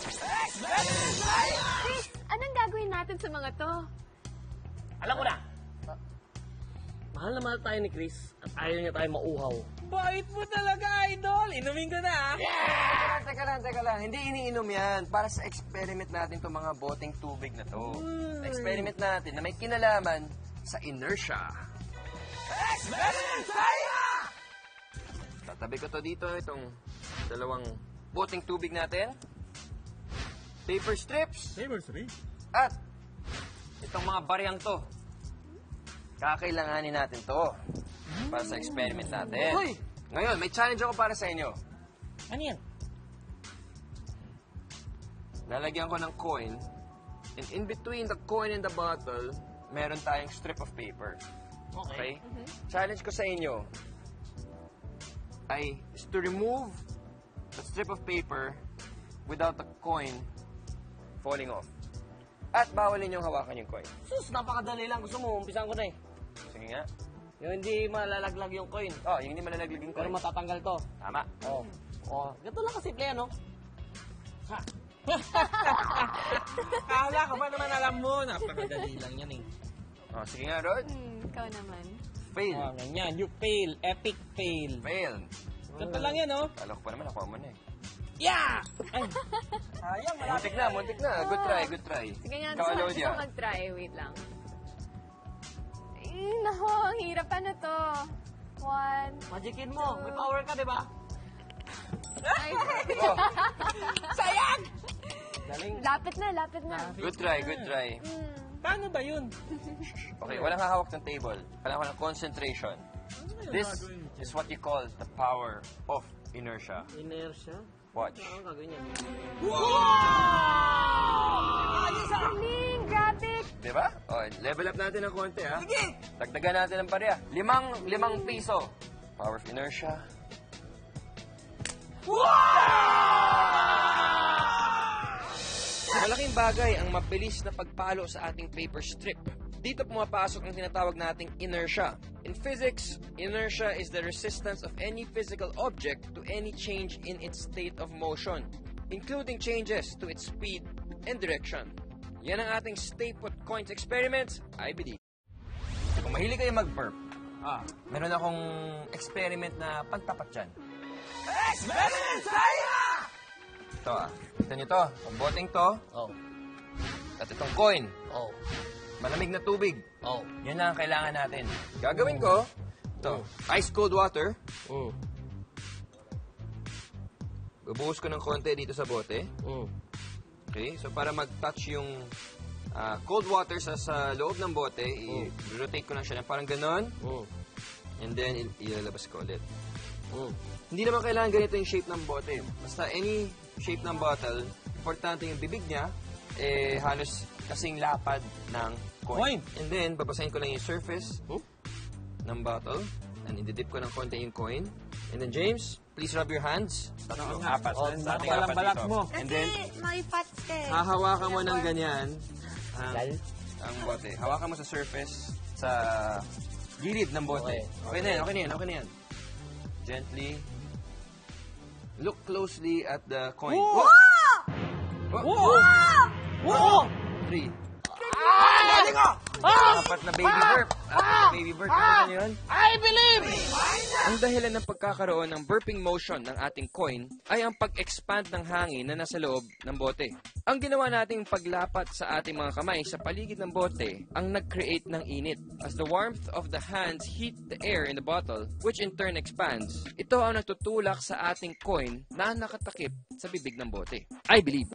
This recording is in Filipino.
Chris, anong gagawin natin sa mga to? Alam ko na! Mahal na mahal tayo ni Chris at ayaw niya tayo mauhaw. Bait mo talaga, idol! Inumin ko na, ah! Teka lang. Hindi iniinom yan. Para sa experiment natin itong mga boteng tubig na to. Experiment natin na may kinalaman sa inertia. Experiment tayo! Tatabi ko to dito, itong dalawang boteng tubig natin. Paper strips. At itong mga bariyang to. Kakailanganin natin to para sa experiment natin. Hoy! Ngayon, may challenge ako para sa inyo. Ano yan? Lalagyan ko ng coin, and in between the coin and the bottle, meron tayong strip of paper. Okay? Challenge ko sa inyo ay is to remove the strip of paper without the coin falling off. At bawal ninyong hawakan yung coin. Sus, napakadali lang. Gusto mo, umpisan ko na eh. Sige nga. Yung hindi malalaglag yung coin. Oh, yung hindi malalaglag yung Pero coin. matatanggal to. Tama. Oo. Oh. Ganito lang kasimple yan, no? Ha? Kala ko ba naman alam mo? Napakadali lang yan, eh. Oh, sige nga, Rod. Ikaw naman. Fail. Oh, ganyan. You fail. Epic fail. Fail. Ganito lang yan, no? Kala ko pa naman, nakuha mo na eh. Yeah! Ay, Sayang, Muntik na. Good try. Sige nga, Ikaw, Alodia. gusto mag-try. Wait lang. Ay, nako, ang hirap. Ano to? 1. magicin mo. May power ka, di ba? Ay, Oh, Sayang! Galing. lapit na. good try. Paano ba yun? Okay, walang hahawak ng table. Kailangan ko ng concentration. This is what you call the power of inertia. Inertia? Watch. Ano ang gagawin yan? Galing, grabe. Diba? O, level up natin ng konti, ha? Sige! Dagdagan natin ng barya. limang piso. Power of inertia. Malaking bagay ang mabilis na pagpalo sa ating paper strip. Dito pumapasok ang tinatawag nating inertia. In physics, inertia is the resistance of any physical object to any change in its state of motion, including changes to its speed and direction. Yan ang ating stay put coins experiment, I believe. Kung mahilig kayo mag-burp, meron akong experiment na pagtapat dyan. Experiment tayo! Ito kita nyo to, ang boteng to, Oh. at itong coin, Oh. malamig na tubig. Oh. Yan na ang kailangan natin. Gagawin ko, ito, ice cold water. Bubuhos ko ng konti dito sa bote. Okay, so para mag-touch yung cold water sa loob ng bote, i-rotate ko lang siya na parang ganon. And then, ilalabas ko ulit. Hindi naman kailangan ganito yung shape ng bote. Basta any shape ng bottle, importante yung bibig niya, halos kasing lapad ng coin. And then, babasahin ko lang yung surface ng bottle. And ididip ko ng konti yung coin. And then, James, please rub your hands. Apat. Oh, balat mo. And then, may fats ka eh. hahawakan mo ng ganyan ang bote. Hawakan mo sa surface, sa gilid ng bote. Okay na yan. Gently. Look closely at the coin. Whoa! Whoa! 3. Galing ko! Apat na baby burp. Ano yun? I believe! Ang dahilan ng pagkakaroon ng burping motion ng ating coin ay ang pag-expand ng hangin na nasa loob ng bote. Ang ginawa nating paglapat sa ating mga kamay sa paligid ng bote ang nag-create ng init. As the warmth of the hands heat the air in the bottle, which in turn expands, ito ang nagtutulak sa ating coin na nakatakip sa bibig ng bote. I believe.